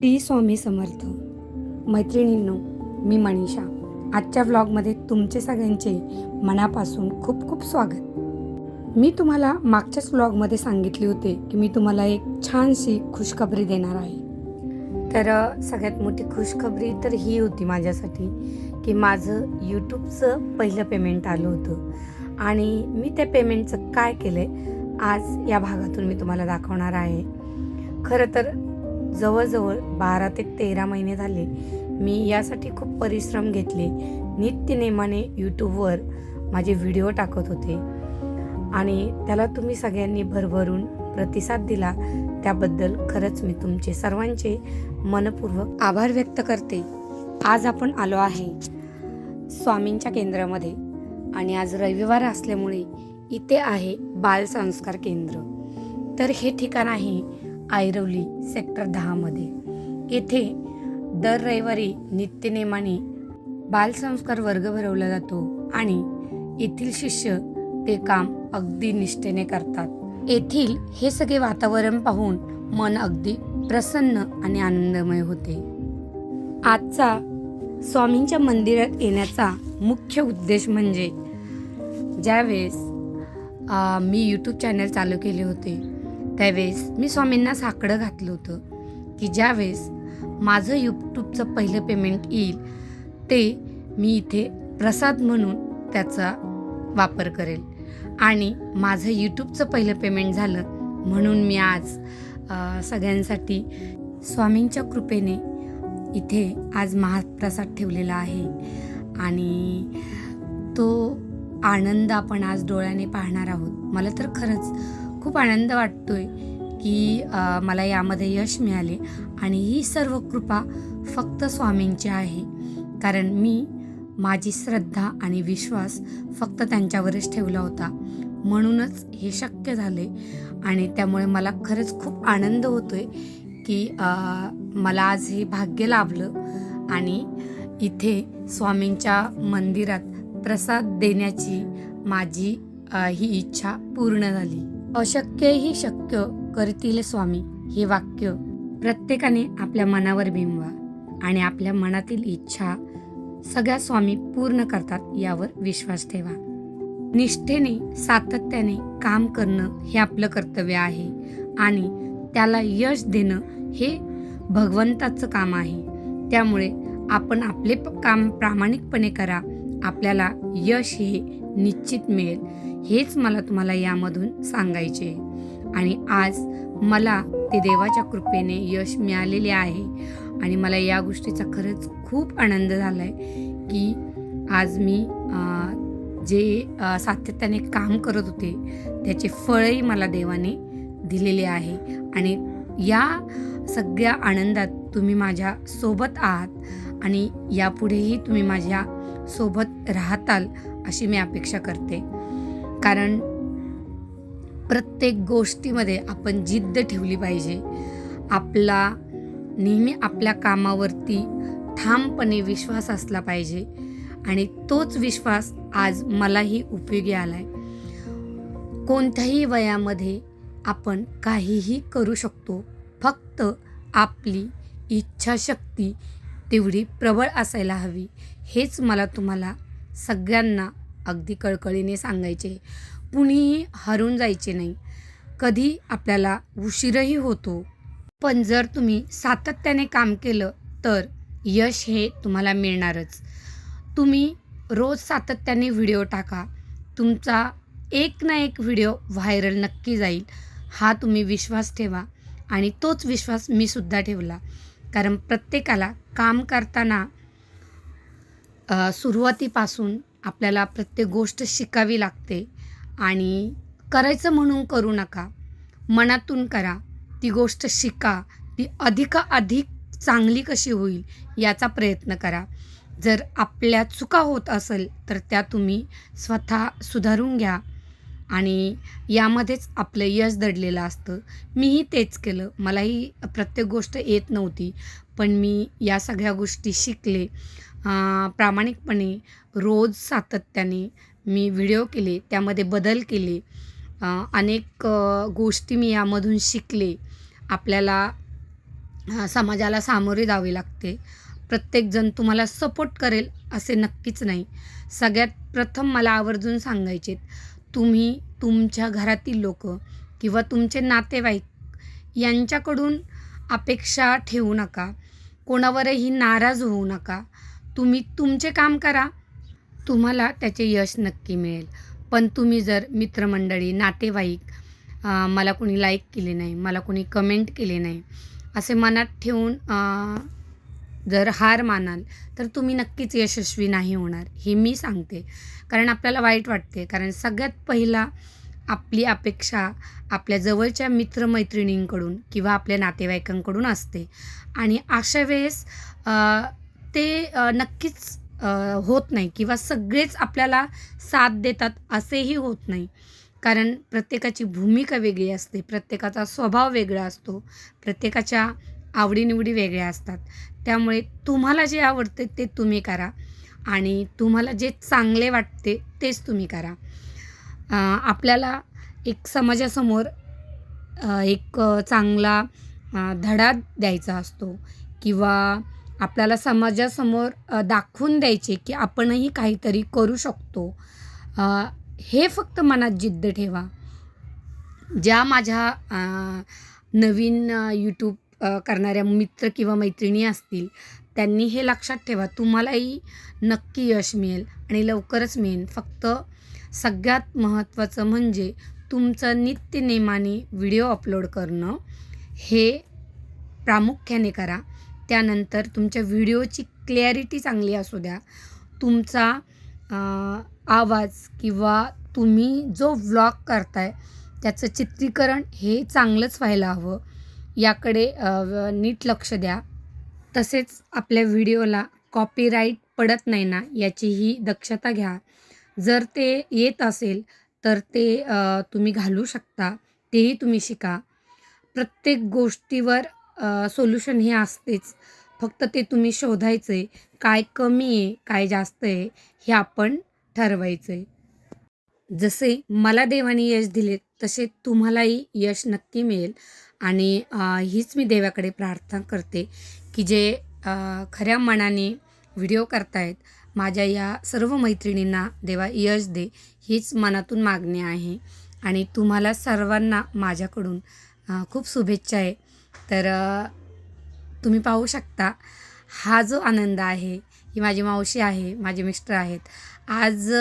स्वामी समर्थ. मैत्रिणींनो, मी मनीषा. आजच्या व्लॉगमध्ये तुमचे सगळ्यांचे मनापासून खूप खूप स्वागत. मी तुम्हाला मागच्याच व्लॉगमध्ये सांगितले होते की मी तुम्हाला एक छानशी खुशखबरी देणार आहे. तर सगळ्यात मोठी खुशखबरी तर ही होती माझ्यासाठी की माझं यूट्यूबचं पहिलं पेमेंट आलं होतं आणि मी त्या पेमेंटचं काय केलं आहे आज या भागातून मी तुम्हाला दाखवणार आहे. खरं तर जवळजवळ 12 ते 13 महिने झाले मी यासाठी खूप परिश्रम घेतले. नित्यनेमाने यूट्यूबवर माझे व्हिडिओ टाकत होते आणि त्याला तुम्ही सगळ्यांनी भरभरून प्रतिसाद दिला. त्याबद्दल खरंच मी तुमचे सर्वांचे मनपूर्वक आभार व्यक्त करते. आज आपण आलो आहे स्वामींच्या केंद्रामध्ये आणि आज रविवार असल्यामुळे इथे आहे बालसंस्कार केंद्र. तर हे ठिकाण आहे ऐरवली सेक्टर 10 मध्ये. येथे दर रविवारी नित्यनेमाने बालसंस्कार वर्ग भरवला जातो आणि येथील शिष्य ते काम अगदी निष्ठेने करतात. येथील हे सगळे वातावरण पाहून मन अगदी प्रसन्न आणि आनंदमय होते. आजचा स्वामींच्या मंदिरात येण्याचा मुख्य उद्देश म्हणजे ज्यावेळेस मी यूट्यूब चॅनल चालू केले होते त्यावेळेस मी स्वामींना साकडं घातलं होतं की ज्यावेळेस माझं यूट्यूबचं पहिलं पेमेंट येईल ते मी इथे प्रसाद म्हणून त्याचा वापर करेल. आणि माझं यूट्यूबचं पहिलं पेमेंट झालं म्हणून मी आज सगळ्यांसाठी स्वामींच्या कृपेने इथे आज महाप्रसाद ठेवलेला आहे आणि तो आनंद आपण आज डोळ्याने पाहणार आहोत. मला तर खरंच खूप आनंद वाटतोय की मला यामध्ये यश मिळाले आणि ही सर्व कृपा फक्त स्वामींची आहे. कारण मी माझी श्रद्धा आणि विश्वास फक्त त्यांच्यावरच ठेवला होता म्हणूनच हे शक्य झाले. आणि त्यामुळे मला खरंच खूप आनंद होतोय की मला आज हे भाग्य लाभलं आणि इथे स्वामींच्या मंदिरात प्रसाद देण्याची माझी ही इच्छा पूर्ण झाली. अशक्य ही शक्य करतील स्वामी हे वाक्य प्रत्येकाने आपल्या मनावर बिंबवा आणि आपल्या मनातील इच्छा सगळ्या स्वामी पूर्ण करतात यावर विश्वास ठेवा. निष्ठेने सातत्याने काम करणं हे आपलं कर्तव्य आहे आणि त्याला यश देणं हे भगवंताचं काम आहे. त्यामुळे आपण आपले काम प्रामाणिकपणे करा. आपल्याला यश हे निश्चित मिळेल. हेच मला तुम्हाला यामधून सांगायचे आणि आज मला ते देवाच्या कृपेने यश मिळालेले आहे आणि मला या गोष्टीचा खरंच खूप आनंद झाला आहे की आज मी जे सातत्याने काम करत होते त्याचे फळही मला देवाने दिलेले आहे आणि या सगळ्या आनंदात तुम्ही माझ्या सोबत आहात आणि यापुढेही तुम्ही माझ्या सोबत राहताल अशी मी अपेक्षा करते. कारण प्रत्येक गोष्टीमध्ये आपण जिद्द ठेवली पाहिजे. आपला नेहमी आपल्या कामावरती ठामपणे विश्वास असला पाहिजे आणि तोच विश्वास आज मलाही उपयोगी आलाय. कोणत्याही वयामध्ये आपण काहीही करू शकतो. फक्त आपली इच्छाशक्ती तेवढी प्रबळ असायला हवी. हेच मला तुम्हाला सगळ्यांना अगदी कळकळीने सांगायचे. कुणीही हरून जायचे नाही. कधी आपल्याला उशीरही होतो पण जर तुम्ही सातत्याने काम केलं तर यश हे तुम्हाला मिळणारच. तुम्ही रोज सातत्याने व्हिडिओ टाका. तुमचा एक ना एक व्हिडिओ व्हायरल नक्की जाईल हा तुम्ही विश्वास ठेवा आणि तोच विश्वास मी सुद्धा ठेवला. कारण प्रत्येकाला काम करताना सुरुवातीपासून आपल्याला प्रत्येक गोष्ट शिकावी लागते आणि करायचं म्हणून करू नका. मनातून करा. ती गोष्ट शिका. ती अधिक चांगली कशी होईल याचा प्रयत्न करा. जर आपल्या चुका होत असेल तर त्या तुम्ही स्वतः सुधारून घ्या आणि यामध्येच आपलं यश दडलेलं असतं. मीही तेच केलं. मलाही प्रत्येक गोष्ट येत नव्हती पण मी या सगळ्या गोष्टी शिकले. प्रामाणिकपणे रोज सातत्याने मी व्हिडिओ केले, त्यामध्ये बदल केले. अनेक गोष्टी मी यामधून शिकले. आपल्याला समाजाला सामोरे जावे लागते. प्रत्येकजण तुम्हाला सपोर्ट करेल असे नक्कीच नाही. सगळ्यात प्रथम मला आवर्जून सांगायचे, तुम्ही तुमच्या घरातील लोकं किंवा तुमचे नातेवाईक यांच्याकडून अपेक्षा ठेवू नका. कोणावरही नाराज होऊ नका. तुम्ही तुमचे काम करा, तुम्हाला त्याचे यश नक्की मिळेल. पण तुम्ही जर मित्रमंडळी, नातेवाईक, मला कोणी लाईक केले नाही, मला कोणी कमेंट केले नाही, असे मनात ठेवून जर हार मानाल तर तुम्ही नक्कीच यशस्वी नाही होणार, हे मी सांगते. कारण आपल्याला वाईट वाटते. कारण सगळ्यात पहिला आपली अपेक्षा आपल्या जवळच्या मित्रमैत्रिणींकडून किंवा आपल्या नातेवाईकांकडून असते. आणि अशा वेळेस ते नक्कीच होत नाही किंवा सगळेच आपल्याला साथ देतात असेही होत नाही. कारण प्रत्येकाची भूमिका वेगळी असते, प्रत्येकाचा स्वभाव वेगळा असतो, प्रत्येकाच्या आवडीनिवडी वेगळ्या असतात. त्यामुळे तुम्हाला जे आवडते ते तुम्ही करा आणि तुम्हाला जे चांगले वाटते तेच तुम्ही करा. आपल्याला एक समाजासमोर एक चांगला धडा द्यायचा असतो किंवा आपल्याला समाजासमोर दाखवून द्यायचे की आपणही काहीतरी करू शकतो. हे फक्त मनात जिद्द ठेवा. ज्या माझ्या नवीन यूट्यूब करणाऱ्या मित्र किंवा मैत्रिणी असतील त्यांनी हे लक्षात ठेवा, तुम्हालाही नक्की यश मिळेल आणि लवकरच मिळेल. फक्त सगळ्यात महत्त्वाचं म्हणजे तुमचं नित्यनेमाने व्हिडिओ अपलोड करणं हे प्रामुख्याने करा. त्यानंतर तुमच्या व्हिडिओची क्लॅरिटी चांगली असू द्या. तुमचा आवाज किंवा तुम्ही जो व्लॉग करताय त्याचं चित्रीकरण हे चांगलंच व्हायला हवं. याकडे नीट लक्ष द्या. तसेच आपल्या व्हिडिओला कॉपीराईट पडत नाही ना याचीही दक्षता घ्या. जर ते येत असेल तर ते तुम्ही घालू शकता, तेही तुम्ही शिका. प्रत्येक गोष्टीवर सोल्युशन हे असतेच, फक्त ते तुम्ही शोधायचं आहे. काय कमी आहे, काय जास्त आहे हे आपण ठरवायचं आहे. जसे मला देवाने यश दिले तसे तुम्हालाही यश नक्की मिळेल. आणि हीच मी देवाकडे प्रार्थना करते की जे खऱ्या मनाने व्हिडिओ करतायत माझ्या या सर्व मैत्रिणींना देवा यश दे, हीच मनातून मागणी आहे. आणि तुम्हाला सर्वांना माझ्याकडून खूप शुभेच्छा आहे. तर तुम्ही पाहू शकता हा जो आनंद आहे, ही माझी मावशी आहे, माझे मिस्टर आहेत. आज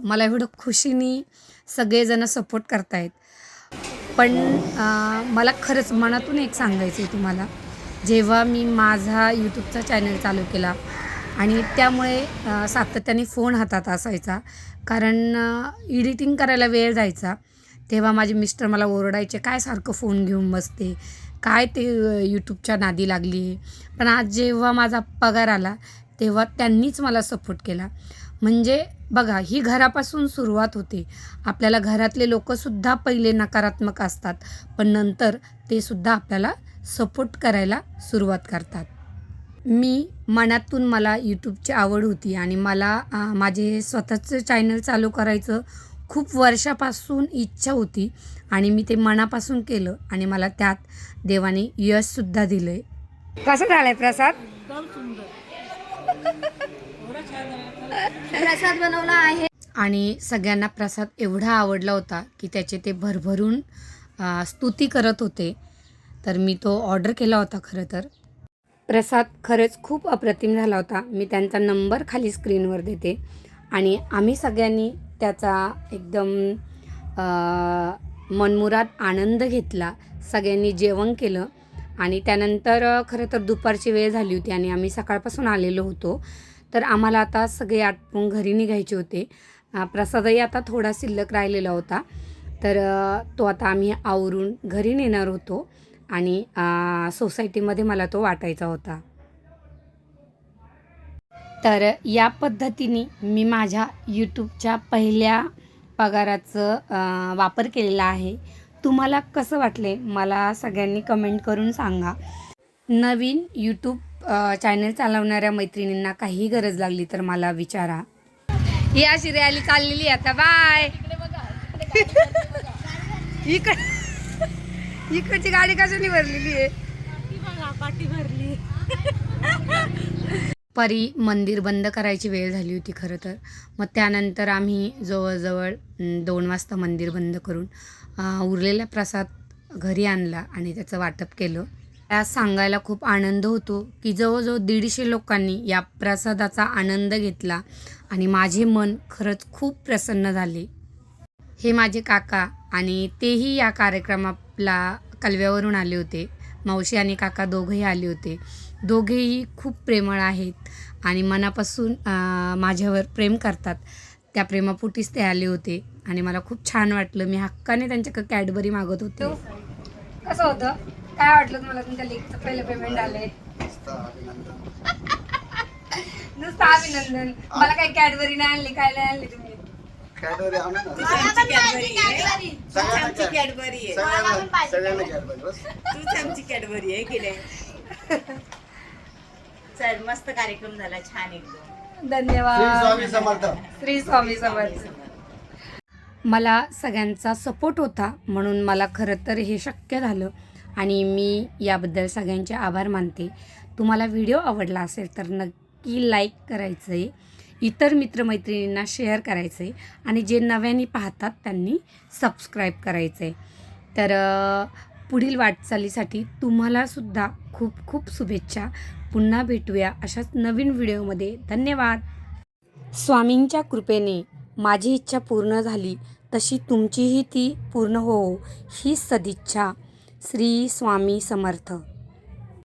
मला एवढं खुशीने सगळेजण सपोर्ट करतायत. पण मला खरंच मनातून एक सांगायचं आहे तुम्हाला, जेव्हा मी माझा यूट्यूबचा चॅनल चालू केला आणि त्यामुळे सातत्याने फोन हातात असायचा, कारण एडिटिंग करायला वेळ जायचा, तेव्हा माझे मिस्टर मला ओरडायचे, काय सारखं फोन घेऊन बसते, काय ते यूट्यूबच्या नादी लागली. पण आज जेव्हा माझा पगार आला तेव्हा त्यांनीच मला सपोर्ट केला. म्हणजे बघा, ही घरापासून सुरुवात होते. आपल्याला घरातले लोकंसुद्धा पहिले नकारात्मक असतात, पण नंतर ते सुद्धा आपल्याला सपोर्ट करायला सुरुवात करतात. मी मनातून मला यूट्यूबची आवड होती आणि मला माझे स्वतःचं चॅनल चालू करायचं खूप वर्षापासून इच्छा होती आणि मी ते मनापासून केलं आणि मला त्यात देवाने यशसुद्धा दिलं आहे. कसं झालं आहे प्रसाद? प्रसाद बनवला आहे आणि सगळ्यांना प्रसाद एवढा आवडला होता की त्याचे ते भरभरून स्तुती करत होते. तर मी तो ऑर्डर केला होता. खरं तर प्रसाद खरंच खूप अप्रतिम झाला होता. मी त्यांचा नंबर खाली स्क्रीनवर देते. आणि आम्ही सगळ्यांनी त्याचा एकदम मनमुराद आनंद घेतला. सगळ्यांनी जेवण केलं आणि त्यानंतर खरं तर दुपारची वेळ झाली होती आणि आम्ही सकाळपासून आलेलो होतो. तर आम्हाला आता सगळे आटपून घरी निघायचे होते. प्रसादही आता थोडा शिल्लक राहिलेला होता, तर तो आता आम्ही आवरून घरी नेणार होतो आणि सोसायटीमध्ये मला तो वाटायचा होता. तर या पद्धतीने मी माझ्या यूट्यूबच्या पहिल्या पगाराचं वापर केलेला आहे. तुम्हाला कसं वाटले मला सगळ्यांनी कमेंट करून सांगा. नवीन यूट्यूब चॅनल चालवणाऱ्या मैत्रिणींना काही गरज लागली तर मला विचारा. ही अशी रॅली चाललेली आता. बाय. इकडची गाडी कशाने भरलेली आहे? पाठी भरली. परी मंदिर बंद करायची वेळ झाली होती खरं तर. मग त्यानंतर आम्ही जवळजवळ 2 वाजता मंदिर बंद करून उरलेला प्रसाद घरी आणला आणि त्याचं वाटप केलं. त्यात सांगायला खूप आनंद होतो की जवळजवळ 150 लोकांनी या प्रसादाचा आनंद घेतला आणि माझे मन खरंच खूप प्रसन्न झाले. हे माझे काका आणि तेही या कार्यक्रमाला कालव्यावरून आले होते. मावशी आणि काका दोघंही आले होते. दोघेही खूप प्रेमळ आहेत आणि मनापासून माझ्यावर प्रेम करतात. त्या प्रेमापोटीच ते आले होते आणि मला खूप छान वाटलं. मी हक्काने त्यांच्याकडे कॅडबरी मागत होते. कसं होतं? काय वाटलं तुम्हाला तुमच्या लेकीचं पहिलं पेमेंट आलंय? नुसतं अभिनंदन. मला काही कॅडबरी नाही आणली, काय नाही आणली तुम्ही? कॅडबरी आणू ना. तूच आमची कॅडबरी आहे. तूच आमची कॅडबरी आहे. सगळ्यांना कॅडबरी बस. तूच आमची कॅडबरी आहे की नाही? चल, मस्त कार्यक्रम झाला, छान एकदम. श्री धन्यवाद. स्वामी समर्थ. श्री स्वामी समर्थ. मला सगळ्यांचा सपोर्ट होता म्हणून मला खरं तर हे शक्य झालं आणि मी याबद्दल सगळ्यांचे आभार मानते. तुम्हाला व्हिडिओ आवडला असेल तर नक्की लाईक करायचं आहे, इतर मित्रमैत्रिणींना शेअर करायचं आहे आणि जे नव्याने पाहतात त्यांनी सबस्क्राईब करायचं आहे. तर पुढील वाटचालीसाठी तुम्हालासुद्धा खूप खूप शुभेच्छा. पुन्हा भेटूया अशाच नवीन व्हिडिओमध्ये. धन्यवाद. स्वामींच्या कृपेने माझी इच्छा पूर्ण झाली तशी तुमचीही ती पूर्ण हो ही सदिच्छा. श्री स्वामी समर्थ.